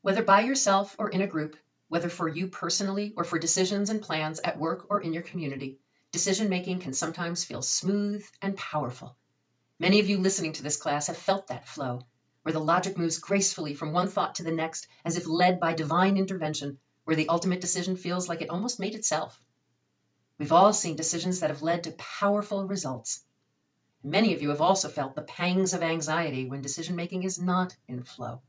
Whether by yourself or in a group, whether for you personally or for decisions and plans at work or in your community, decision-making can sometimes feel smooth and powerful. Many of you listening to this class have felt that flow, where the logic moves gracefully from one thought to the next, as if led by divine intervention, where the ultimate decision feels like it almost made itself. We've all seen decisions that have led to powerful results. Many of you have also felt the pangs of anxiety when decision-making is not in flow.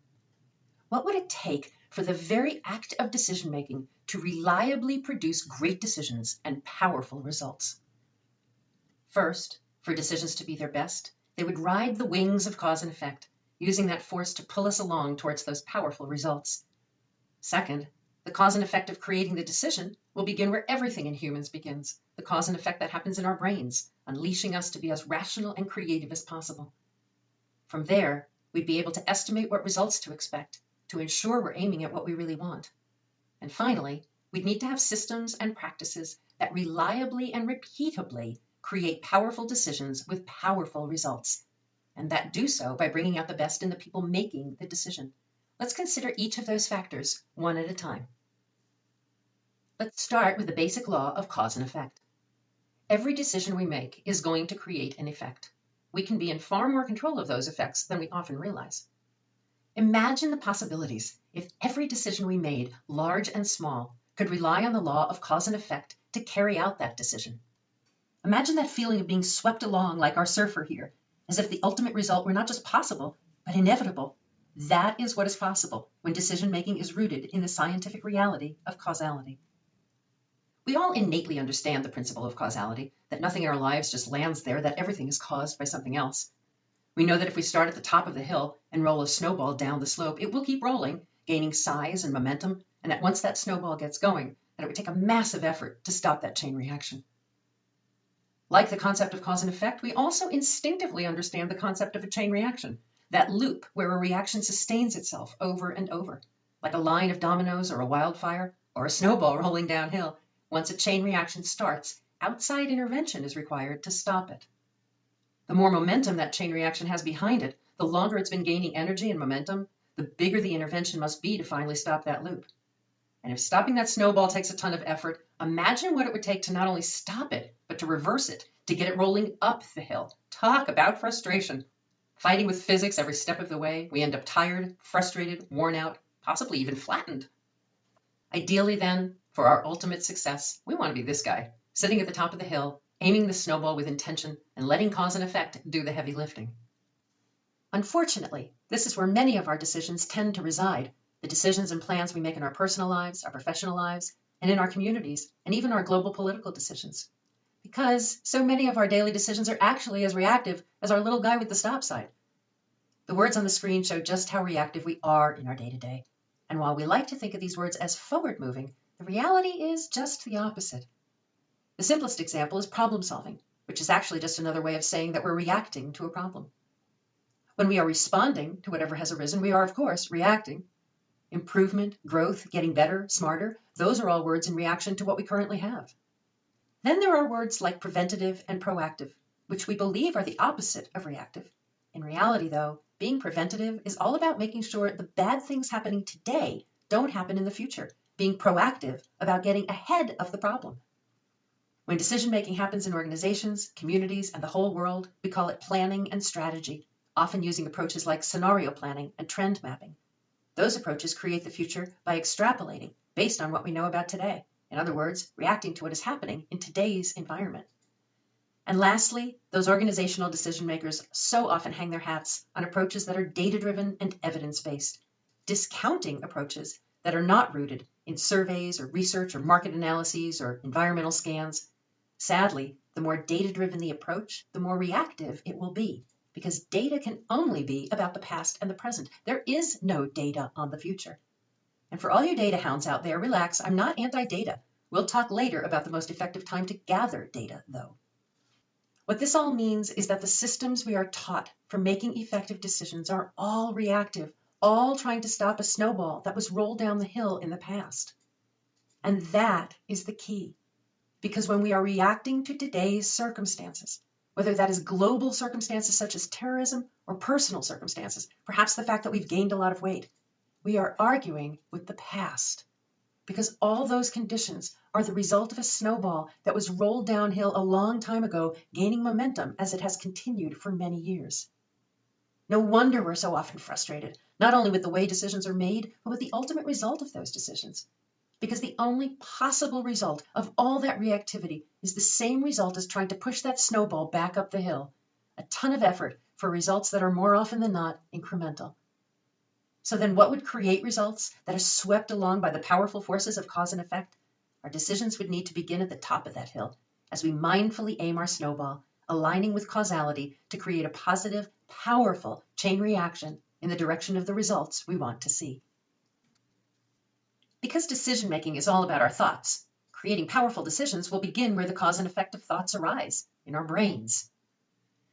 What would it take for the very act of decision-making to reliably produce great decisions and powerful results? First, for decisions to be their best, they would ride the wings of cause and effect, using that force to pull us along towards those powerful results. Second, the cause and effect of creating the decision will begin where everything in humans begins, the cause and effect that happens in our brains, unleashing us to be as rational and creative as possible. From there, we'd be able to estimate what results to expect, to ensure we're aiming at what we really want. And finally, we'd need to have systems and practices that reliably and repeatably create powerful decisions with powerful results, and that do so by bringing out the best in the people making the decision. Let's consider each of those factors one at a time. Let's start with the basic law of cause and effect. Every decision we make is going to create an effect. We can be in far more control of those effects than we often realize. Imagine the possibilities if every decision we made, large and small, could rely on the law of cause and effect to carry out that decision. Imagine that feeling of being swept along like our surfer here, as if the ultimate result were not just possible, but inevitable. That is what is possible when decision-making is rooted in the scientific reality of causality. We all innately understand the principle of causality, that nothing in our lives just lands there, that everything is caused by something else. We know that if we start at the top of the hill and roll a snowball down the slope, it will keep rolling, gaining size and momentum, and that once that snowball gets going, that it would take a massive effort to stop that chain reaction. Like the concept of cause and effect, we also instinctively understand the concept of a chain reaction, that loop where a reaction sustains itself over and over, like a line of dominoes or a wildfire or a snowball rolling downhill. Once a chain reaction starts, outside intervention is required to stop it. The more momentum that chain reaction has behind it, the longer it's been gaining energy and momentum, the bigger the intervention must be to finally stop that loop. And if stopping that snowball takes a ton of effort, imagine what it would take to not only stop it, but to reverse it, to get it rolling up the hill. Talk about frustration. Fighting with physics every step of the way, we end up tired, frustrated, worn out, possibly even flattened. Ideally then, for our ultimate success, we want to be this guy, sitting at the top of the hill, aiming the snowball with intention and letting cause and effect do the heavy lifting. Unfortunately, this is where many of our decisions tend to reside, the decisions and plans we make in our personal lives, our professional lives, and in our communities, and even our global political decisions. Because so many of our daily decisions are actually as reactive as our little guy with the stop sign. The words on the screen show just how reactive we are in our day-to-day. And while we like to think of these words as forward-moving, the reality is just the opposite. The simplest example is problem solving, which is actually just another way of saying that we're reacting to a problem. When we are responding to whatever has arisen, we are, of course, reacting. Improvement, growth, getting better, smarter, those are all words in reaction to what we currently have. Then there are words like preventative and proactive, which we believe are the opposite of reactive. In reality, though, being preventative is all about making sure the bad things happening today don't happen in the future, being proactive about getting ahead of the problem. When decision-making happens in organizations, communities, and the whole world, we call it planning and strategy, often using approaches like scenario planning and trend mapping. Those approaches create the future by extrapolating based on what we know about today. In other words, reacting to what is happening in today's environment. And lastly, those organizational decision makers so often hang their hats on approaches that are data-driven and evidence-based, discounting approaches that are not rooted in surveys or research or market analyses or environmental scans. Sadly, the more data-driven the approach, the more reactive it will be, because data can only be about the past and the present. There is no data on the future. And for all you data hounds out there, relax, I'm not anti-data. We'll talk later about the most effective time to gather data, though. What this all means is that the systems we are taught for making effective decisions are all reactive, all trying to stop a snowball that was rolled down the hill in the past. And that is the key. Because when we are reacting to today's circumstances, whether that is global circumstances such as terrorism or personal circumstances, perhaps the fact that we've gained a lot of weight, we are arguing with the past, because all those conditions are the result of a snowball that was rolled downhill a long time ago, gaining momentum as it has continued for many years. No wonder we're so often frustrated, not only with the way decisions are made, but with the ultimate result of those decisions. Because the only possible result of all that reactivity is the same result as trying to push that snowball back up the hill. A ton of effort for results that are more often than not incremental. So then what would create results that are swept along by the powerful forces of cause and effect? Our decisions would need to begin at the top of that hill, as we mindfully aim our snowball, aligning with causality to create a positive, powerful chain reaction in the direction of the results we want to see. Because decision-making is all about our thoughts, creating powerful decisions will begin where the cause and effect of thoughts arise, in our brains.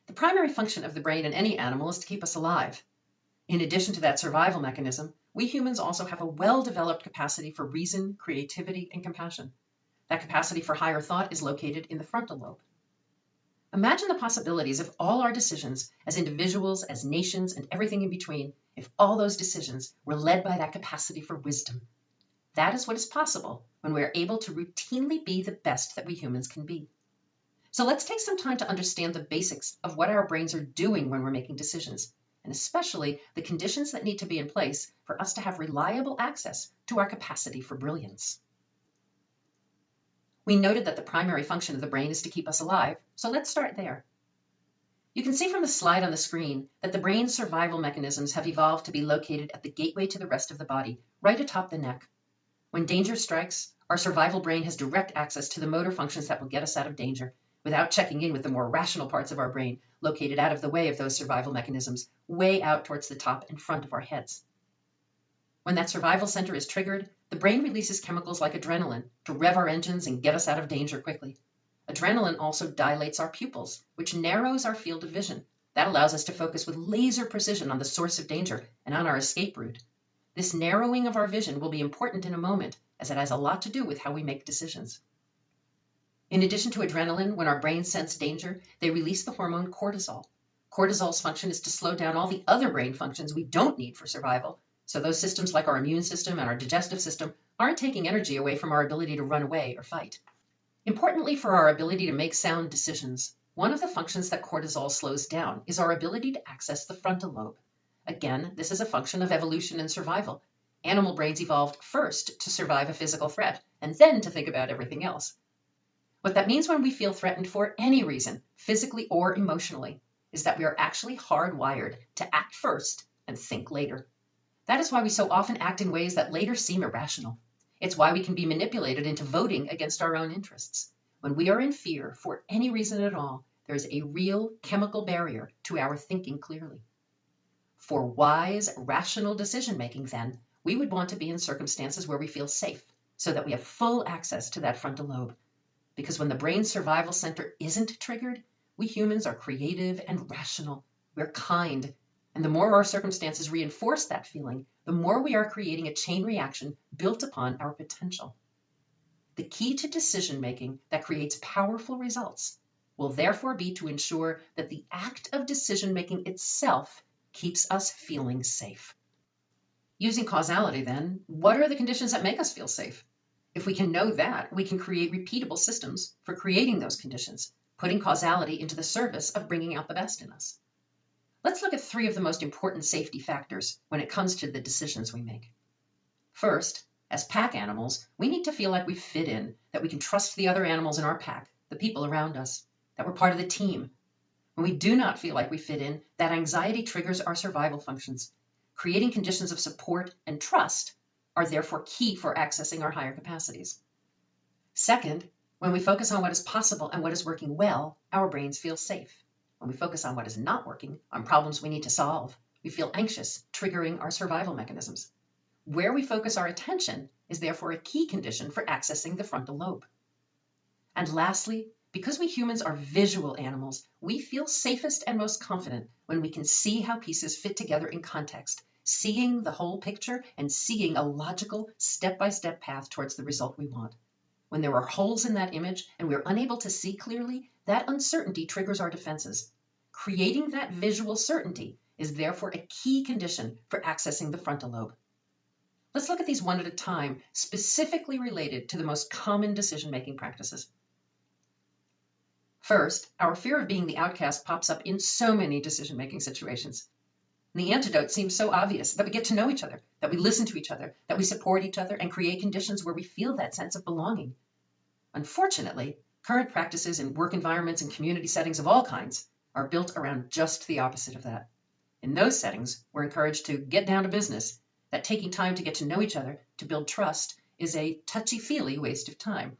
The primary function of the brain in any animal is to keep us alive. In addition to that survival mechanism, we humans also have a well-developed capacity for reason, creativity, and compassion. That capacity for higher thought is located in the frontal lobe. Imagine the possibilities of all our decisions as individuals, as nations, and everything in between, if all those decisions were led by that capacity for wisdom. That is what is possible when we are able to routinely be the best that we humans can be. So let's take some time to understand the basics of what our brains are doing when we're making decisions, and especially the conditions that need to be in place for us to have reliable access to our capacity for brilliance. We noted that the primary function of the brain is to keep us alive, so let's start there. You can see from the slide on the screen that the brain's survival mechanisms have evolved to be located at the gateway to the rest of the body, right atop the neck. When danger strikes, our survival brain has direct access to the motor functions that will get us out of danger, without checking in with the more rational parts of our brain, located out of the way of those survival mechanisms, way out towards the top and front of our heads. When that survival center is triggered, the brain releases chemicals like adrenaline to rev our engines and get us out of danger quickly. Adrenaline also dilates our pupils, which narrows our field of vision. That allows us to focus with laser precision on the source of danger and on our escape route. This narrowing of our vision will be important in a moment, as it has a lot to do with how we make decisions. In addition to adrenaline, when our brains sense danger, they release the hormone cortisol. Cortisol's function is to slow down all the other brain functions we don't need for survival, so those systems like our immune system and our digestive system aren't taking energy away from our ability to run away or fight. Importantly for our ability to make sound decisions, one of the functions that cortisol slows down is our ability to access the frontal lobe. Again, this is a function of evolution and survival. Animal brains evolved first to survive a physical threat, and then to think about everything else. What that means when we feel threatened for any reason, physically or emotionally, is that we are actually hardwired to act first and think later. That is why we so often act in ways that later seem irrational. It's why we can be manipulated into voting against our own interests. When we are in fear for any reason at all, there is a real chemical barrier to our thinking clearly. For wise, rational decision-making, then, we would want to be in circumstances where we feel safe, so that we have full access to that frontal lobe. Because when the brain's survival center isn't triggered, we humans are creative and rational. We're kind. And the more our circumstances reinforce that feeling, the more we are creating a chain reaction built upon our potential. The key to decision-making that creates powerful results will therefore be to ensure that the act of decision-making itself keeps us feeling safe. Using causality, then, what are the conditions that make us feel safe? If we can know that, we can create repeatable systems for creating those conditions, putting causality into the service of bringing out the best in us. Let's look at 3 of the most important safety factors when it comes to the decisions we make. First, as pack animals, we need to feel like we fit in, that we can trust the other animals in our pack, the people around us, that we're part of the team. When we do not feel like we fit in, that anxiety triggers our survival functions. Creating conditions of support and trust are therefore key for accessing our higher capacities. Second, when we focus on what is possible and what is working well, our brains feel safe. When we focus on what is not working, on problems we need to solve, we feel anxious, triggering our survival mechanisms. Where we focus our attention is therefore a key condition for accessing the frontal lobe. And lastly, because we humans are visual animals, we feel safest and most confident when we can see how pieces fit together in context, seeing the whole picture and seeing a logical, step-by-step path towards the result we want. When there are holes in that image and we're unable to see clearly, that uncertainty triggers our defenses. Creating that visual certainty is therefore a key condition for accessing the frontal lobe. Let's look at these one at a time, specifically related to the most common decision-making practices. First, our fear of being the outcast pops up in so many decision-making situations. And the antidote seems so obvious, that we get to know each other, that we listen to each other, that we support each other, and create conditions where we feel that sense of belonging. Unfortunately, current practices in work environments and community settings of all kinds are built around just the opposite of that. In those settings, we're encouraged to get down to business, that taking time to get to know each other, to build trust, is a touchy-feely waste of time.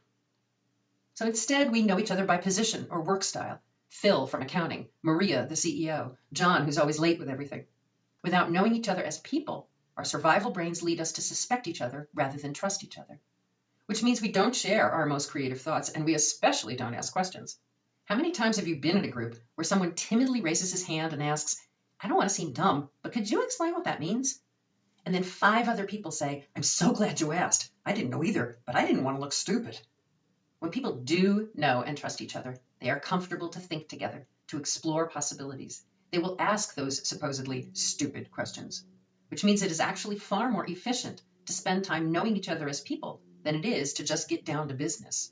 So instead, we know each other by position or work style. Phil from accounting, Maria, the CEO, John, who's always late with everything. Without knowing each other as people, our survival brains lead us to suspect each other rather than trust each other, which means we don't share our most creative thoughts, and we especially don't ask questions. How many times have you been in a group where someone timidly raises his hand and asks, "I don't want to seem dumb, but could you explain what that means?" And then 5 other people say, "I'm so glad you asked. I didn't know either, but I didn't want to look stupid." When people do know and trust each other, they are comfortable to think together, to explore possibilities. They will ask those supposedly stupid questions, which means it is actually far more efficient to spend time knowing each other as people than it is to just get down to business.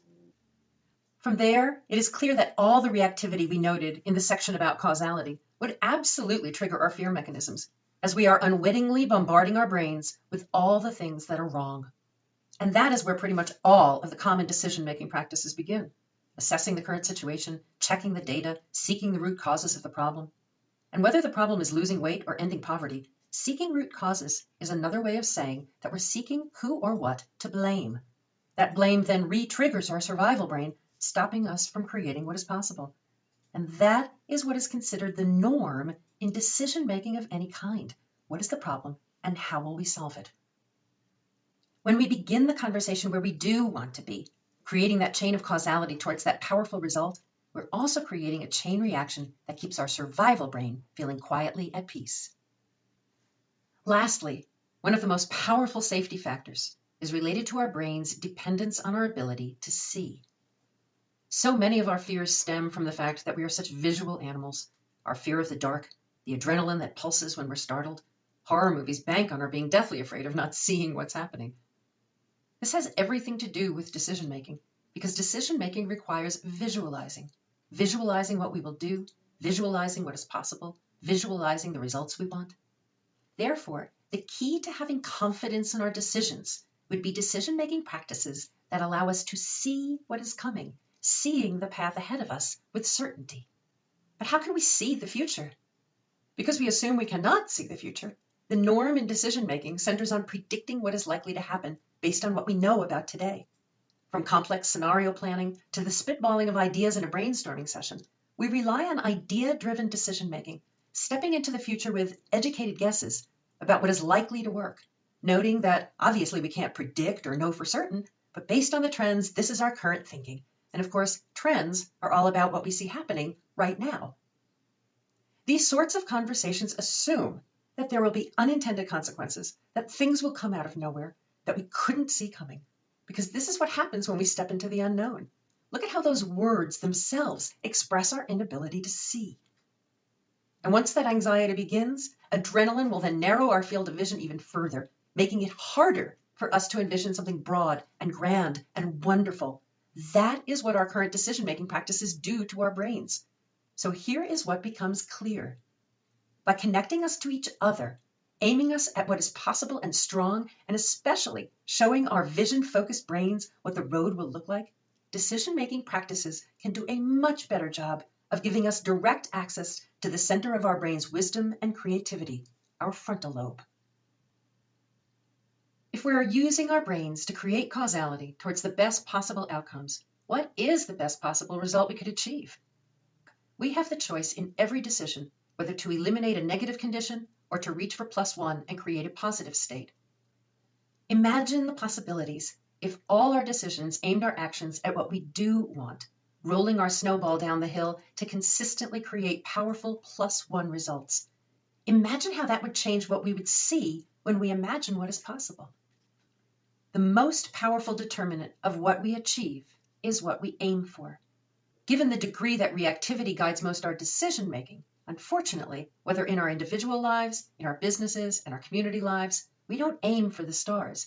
From there, it is clear that all the reactivity we noted in the section about causality would absolutely trigger our fear mechanisms, as we are unwittingly bombarding our brains with all the things that are wrong. And that is where pretty much all of the common decision-making practices begin. Assessing the current situation, checking the data, seeking the root causes of the problem. And whether the problem is losing weight or ending poverty, seeking root causes is another way of saying that we're seeking who or what to blame. That blame then re-triggers our survival brain, stopping us from creating what is possible. And that is what is considered the norm in decision-making of any kind. What is the problem, and how will we solve it? When we begin the conversation where we do want to be, creating that chain of causality towards that powerful result, we're also creating a chain reaction that keeps our survival brain feeling quietly at peace. Lastly, one of the most powerful safety factors is related to our brain's dependence on our ability to see. So many of our fears stem from the fact that we are such visual animals. Our fear of the dark, the adrenaline that pulses when we're startled. Horror movies bank on our being deathly afraid of not seeing what's happening. This has everything to do with decision-making, because decision-making requires visualizing. Visualizing what we will do, visualizing what is possible, visualizing the results we want. Therefore, the key to having confidence in our decisions would be decision-making practices that allow us to see what is coming, seeing the path ahead of us with certainty. But how can we see the future? Because we assume we cannot see the future, the norm in decision-making centers on predicting what is likely to happen based on what we know about today. From complex scenario planning to the spitballing of ideas in a brainstorming session, we rely on idea-driven decision-making, stepping into the future with educated guesses about what is likely to work, noting that obviously we can't predict or know for certain, but based on the trends, this is our current thinking. And of course, trends are all about what we see happening right now. These sorts of conversations assume that there will be unintended consequences, that things will come out of nowhere, that we couldn't see coming, because this is what happens when we step into the unknown. Look at how those words themselves express our inability to see. And once that anxiety begins, adrenaline will then narrow our field of vision even further, making it harder for us to envision something broad and grand and wonderful. That is what our current decision-making practices do to our brains. So here is what becomes clear. By connecting us to each other, aiming us at what is possible and strong, and especially showing our vision-focused brains what the road will look like, decision-making practices can do a much better job of giving us direct access to the center of our brain's wisdom and creativity, our frontal lobe. If we are using our brains to create causality towards the best possible outcomes, what is the best possible result we could achieve? We have the choice in every decision whether to eliminate a negative condition or to reach for +1 and create a positive state. Imagine the possibilities if all our decisions aimed our actions at what we do want, rolling our snowball down the hill to consistently create powerful +1 results. Imagine how that would change what we would see when we imagine what is possible. The most powerful determinant of what we achieve is what we aim for. Given the degree that reactivity guides most our decision-making, unfortunately, whether in our individual lives, in our businesses, and our community lives, We don't aim for the stars.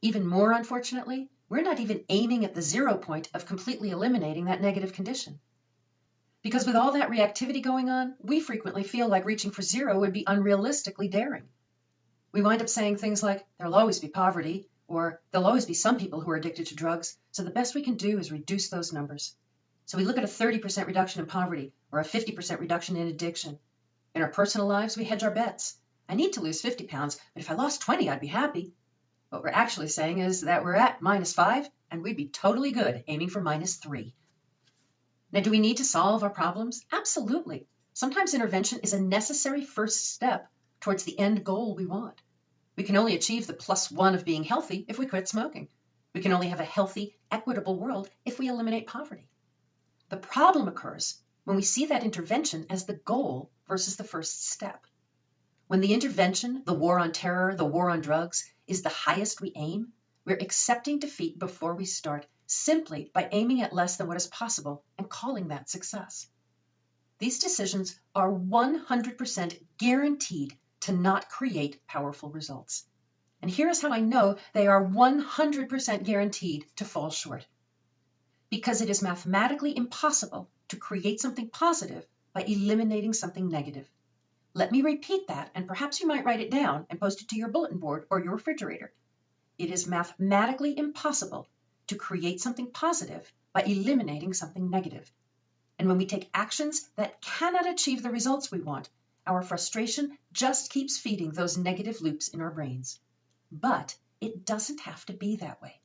Even more unfortunately, we're not even aiming at the 0 point of completely eliminating that negative condition. Because with all that reactivity going on, we frequently feel like reaching for 0 would be unrealistically daring. We wind up saying things like, there'll always be poverty, or there'll always be some people who are addicted to drugs, so the best we can do is reduce those numbers. So we look at a 30% reduction in poverty, or a 50% reduction in addiction. In our personal lives, we hedge our bets. I need to lose 50 pounds, but if I lost 20, I'd be happy. What we're actually saying is that we're at -5, and we'd be totally good aiming for -3. Now, do we need to solve our problems? Absolutely. Sometimes intervention is a necessary first step towards the end goal we want. We can only achieve the +1 of being healthy if we quit smoking. We can only have a healthy, equitable world if we eliminate poverty. The problem occurs when we see that intervention as the goal versus the first step. When the intervention, the war on terror, the war on drugs, is the highest we aim, we're accepting defeat before we start simply by aiming at less than what is possible and calling that success. These decisions are 100% guaranteed to not create powerful results. And here is how I know they are 100% guaranteed to fall short. Because it is mathematically impossible to create something positive by eliminating something negative. Let me repeat that, and perhaps you might write it down and post it to your bulletin board or your refrigerator. It is mathematically impossible to create something positive by eliminating something negative. And when we take actions that cannot achieve the results we want, our frustration just keeps feeding those negative loops in our brains. But it doesn't have to be that way.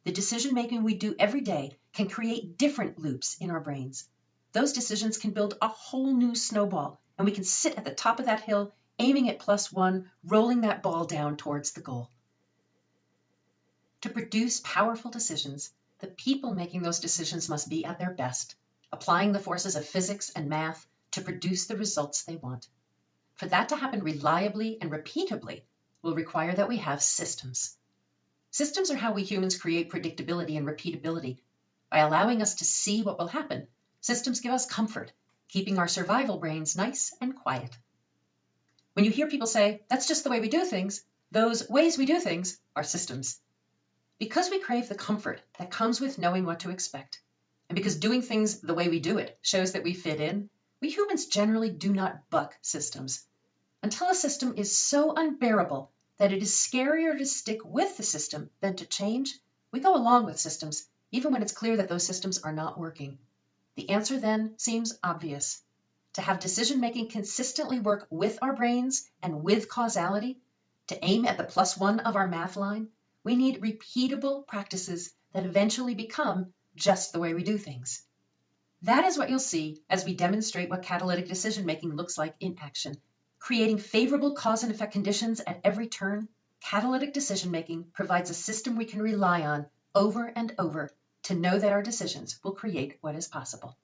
The decision-making we do every day can create different loops in our brains. Those decisions can build a whole new snowball, and we can sit at the top of that hill, aiming at +1, rolling that ball down towards the goal. To produce powerful decisions, the people making those decisions must be at their best, applying the forces of physics and math to produce the results they want. For that to happen reliably and repeatably will require that we have systems. Systems are how we humans create predictability and repeatability. By allowing us to see what will happen, systems give us comfort, keeping our survival brains nice and quiet. When you hear people say, that's just the way we do things, those ways we do things are systems. Because we crave the comfort that comes with knowing what to expect, and because doing things the way we do it shows that we fit in, we humans generally do not buck systems. Until a system is so unbearable that it is scarier to stick with the system than to change, we go along with systems, even when it's clear that those systems are not working. The answer then seems obvious. To have decision-making consistently work with our brains and with causality, to aim at the +1 of our math line, we need repeatable practices that eventually become just the way we do things. That is what you'll see as we demonstrate what catalytic decision-making looks like in action. Creating favorable cause and effect conditions at every turn, catalytic decision-making provides a system we can rely on over and over to know that our decisions will create what is possible.